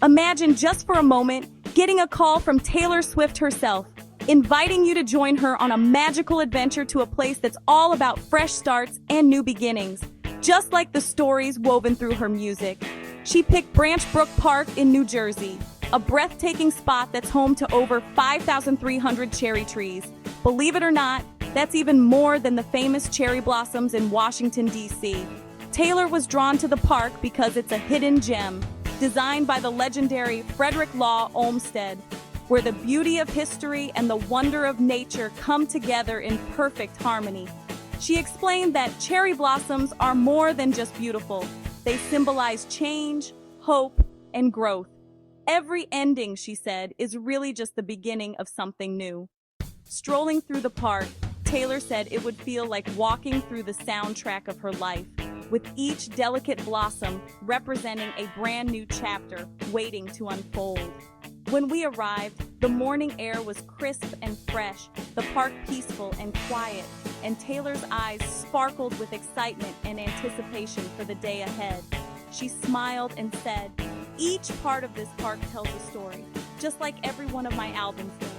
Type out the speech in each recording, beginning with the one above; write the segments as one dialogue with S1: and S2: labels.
S1: Imagine just for a moment getting a call from Taylor Swift herself, inviting you to join her on a magical adventure to a place that's all about fresh starts and new beginnings, just like the stories woven through her music. She picked Branch Brook Park in New Jersey, a breathtaking spot that's home to over 5,300 cherry trees. Believe it or not, that's even more than the famous cherry blossoms in Washington, D.C. Taylor was drawn to the park because it's a hidden gem, designed by the legendary Frederick Law Olmsted, where the beauty of history and the wonder of nature come together in perfect harmony. She explained that cherry blossoms are more than just beautiful. They symbolize change, hope, and growth. Every ending, she said, is really just the beginning of something new. Strolling through the park, Taylor said it would feel like walking through the soundtrack of her life, with each delicate blossom representing a brand new chapter waiting to unfold. When we arrived, the morning air was crisp and fresh, the park peaceful and quiet, and Taylor's eyes sparkled with excitement and anticipation for the day ahead. She smiled and said, "Each part of this park tells a story, just like every one of my albums does.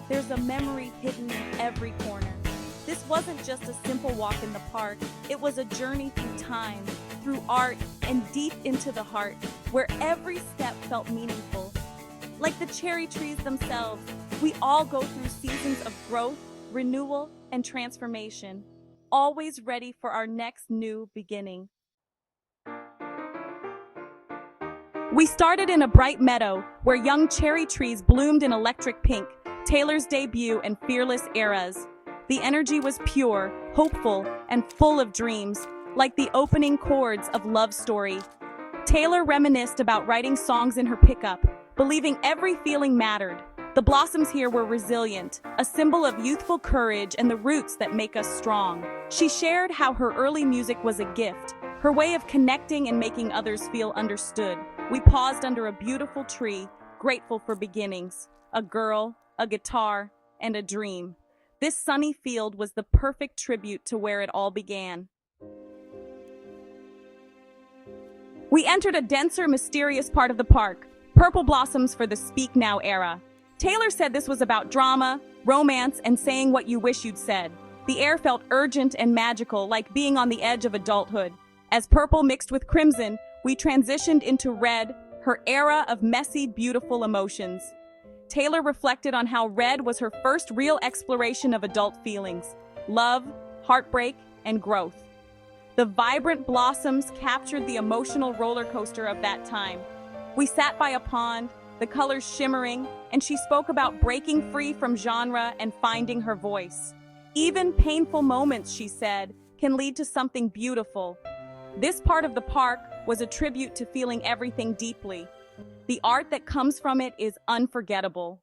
S1: There's a memory hidden in every corner." This wasn't just a simple walk in the park, it was a journey through time, through art, and deep into the heart, where every step felt meaningful. Like the cherry trees themselves, we all go through seasons of growth, renewal, and transformation, always ready for our next new beginning. We started in a bright meadow where young cherry trees bloomed in electric pink, Taylor's debut and fearless eras. The energy was pure, hopeful, and full of dreams, like the opening chords of Love Story. Taylor reminisced about writing songs in her pickup, believing every feeling mattered. The blossoms here were resilient, a symbol of youthful courage and the roots that make us strong. She shared how her early music was a gift, her way of connecting and making others feel understood. We paused under a beautiful tree, grateful for beginnings, a girl, a guitar, and a dream. This sunny field was the perfect tribute to where it all began. We entered a denser, mysterious part of the park, purple blossoms for the Speak Now era. Taylor said this was about drama, romance, and saying what you wish you'd said. The air felt urgent and magical, like being on the edge of adulthood. As purple mixed with crimson, we transitioned into red, her era of messy, beautiful emotions. Taylor reflected on how red was her first real exploration of adult feelings, love, heartbreak, and growth. The vibrant blossoms captured the emotional roller coaster of that time. We sat by a pond, the colors shimmering, and she spoke about breaking free from genre and finding her voice. Even painful moments, she said, can lead to something beautiful. This part of the park was a tribute to feeling everything deeply. The art that comes from it is unforgettable.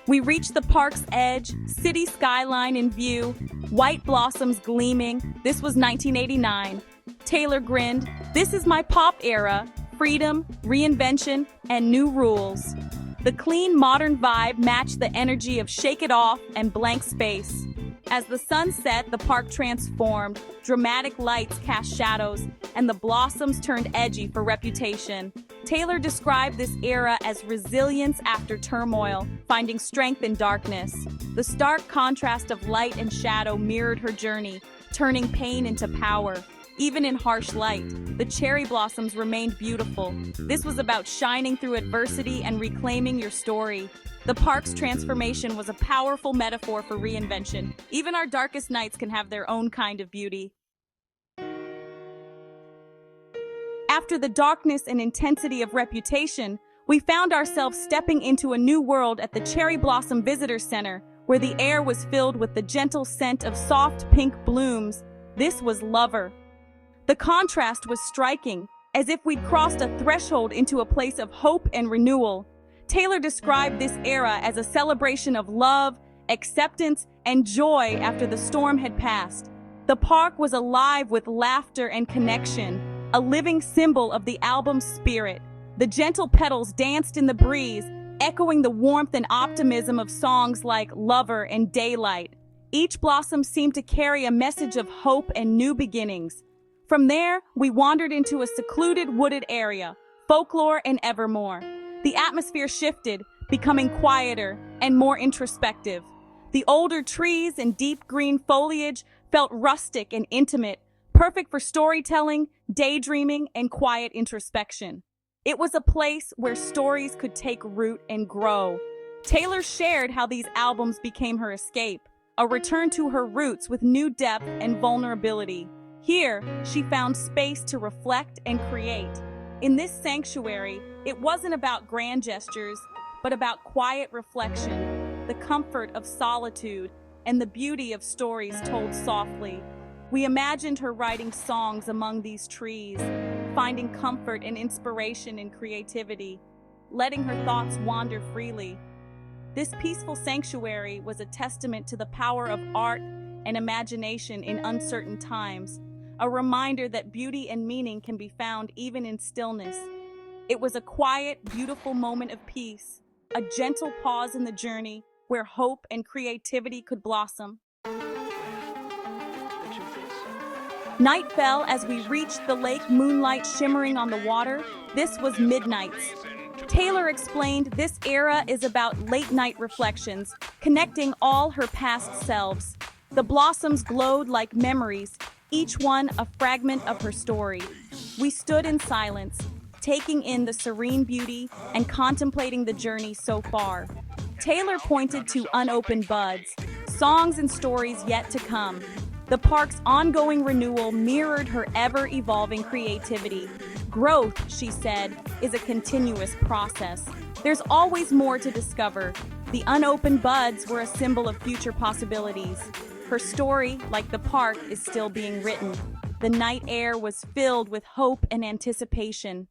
S1: We reached the park's edge, city skyline in view, white blossoms gleaming. This was 1989. Taylor grinned. This is my pop era, freedom, reinvention, and new rules. The clean, modern vibe matched the energy of Shake It Off and Blank Space. As the sun set, the park transformed, dramatic lights cast shadows, and the blossoms turned edgy for Reputation. Taylor described this era as resilience after turmoil, finding strength in darkness. The stark contrast of light and shadow mirrored her journey, turning pain into power. Even in harsh light, the cherry blossoms remained beautiful. This was about shining through adversity and reclaiming your story. The park's transformation was a powerful metaphor for reinvention. Even our darkest nights can have their own kind of beauty. After the darkness and intensity of Reputation, we found ourselves stepping into a new world at the Cherry Blossom Visitor Center, where the air was filled with the gentle scent of soft pink blooms. This was Lover. The contrast was striking, as if we'd crossed a threshold into a place of hope and renewal. Taylor described this era as a celebration of love, acceptance, and joy after the storm had passed. The park was alive with laughter and connection, a living symbol of the album's spirit. The gentle petals danced in the breeze, echoing the warmth and optimism of songs like Lover and Daylight. Each blossom seemed to carry a message of hope and new beginnings. From there, we wandered into a secluded wooded area, Folklore and evermore. The atmosphere shifted, becoming quieter and more introspective. The older trees and deep green foliage felt rustic and intimate, perfect for storytelling, daydreaming, and quiet introspection. It was a place where stories could take root and grow. Taylor shared how these albums became her escape, a return to her roots with new depth and vulnerability. Here, she found space to reflect and create. In this sanctuary, it wasn't about grand gestures, but about quiet reflection, the comfort of solitude, and the beauty of stories told softly. We imagined her writing songs among these trees, finding comfort and inspiration in creativity, letting her thoughts wander freely. This peaceful sanctuary was a testament to the power of art and imagination in uncertain times, a reminder that beauty and meaning can be found even in stillness. It was a quiet, beautiful moment of peace, a gentle pause in the journey where hope and creativity could blossom. Night fell as we reached the lake, moonlight shimmering on the water. This was Midnights. Taylor explained this era is about late-night reflections, connecting all her past selves. The blossoms glowed like memories, each one a fragment of her story. We stood in silence, taking in the serene beauty and contemplating the journey so far. Taylor pointed to unopened buds, songs and stories yet to come. The park's ongoing renewal mirrored her ever-evolving creativity. Growth, she said, is a continuous process. There's always more to discover. The unopened buds were a symbol of future possibilities. Her story, like the park, is still being written. The night air was filled with hope and anticipation.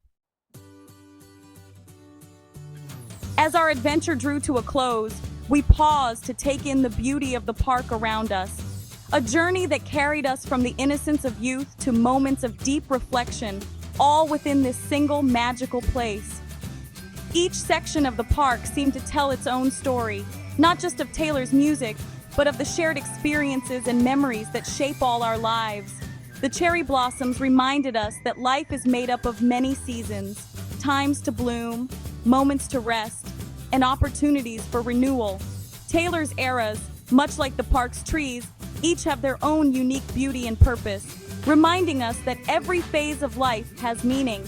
S1: As our adventure drew to a close, we paused to take in the beauty of the park around us. A journey that carried us from the innocence of youth to moments of deep reflection, all within this single magical place. Each section of the park seemed to tell its own story, not just of Taylor's music, but of the shared experiences and memories that shape all our lives. The cherry blossoms reminded us that life is made up of many seasons, times to bloom, moments to rest, and opportunities for renewal. Taylor's eras, much like the park's trees, each have their own unique beauty and purpose, reminding us that every phase of life has meaning.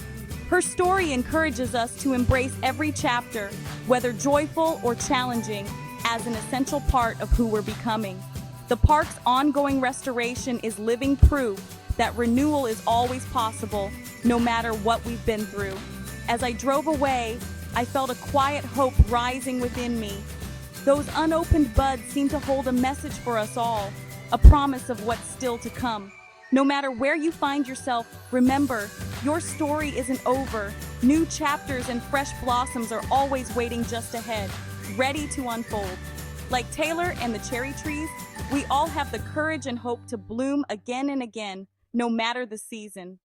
S1: Her story encourages us to embrace every chapter, whether joyful or challenging, as an essential part of who we're becoming. The park's ongoing restoration is living proof that renewal is always possible, no matter what we've been through. As I drove away, I felt a quiet hope rising within me. Those unopened buds seem to hold a message for us all, a promise of what's still to come. No matter where you find yourself, remember, your story isn't over. New chapters and fresh blossoms are always waiting just ahead, ready to unfold. Like Taylor and the cherry trees, we all have the courage and hope to bloom again and again, no matter the season.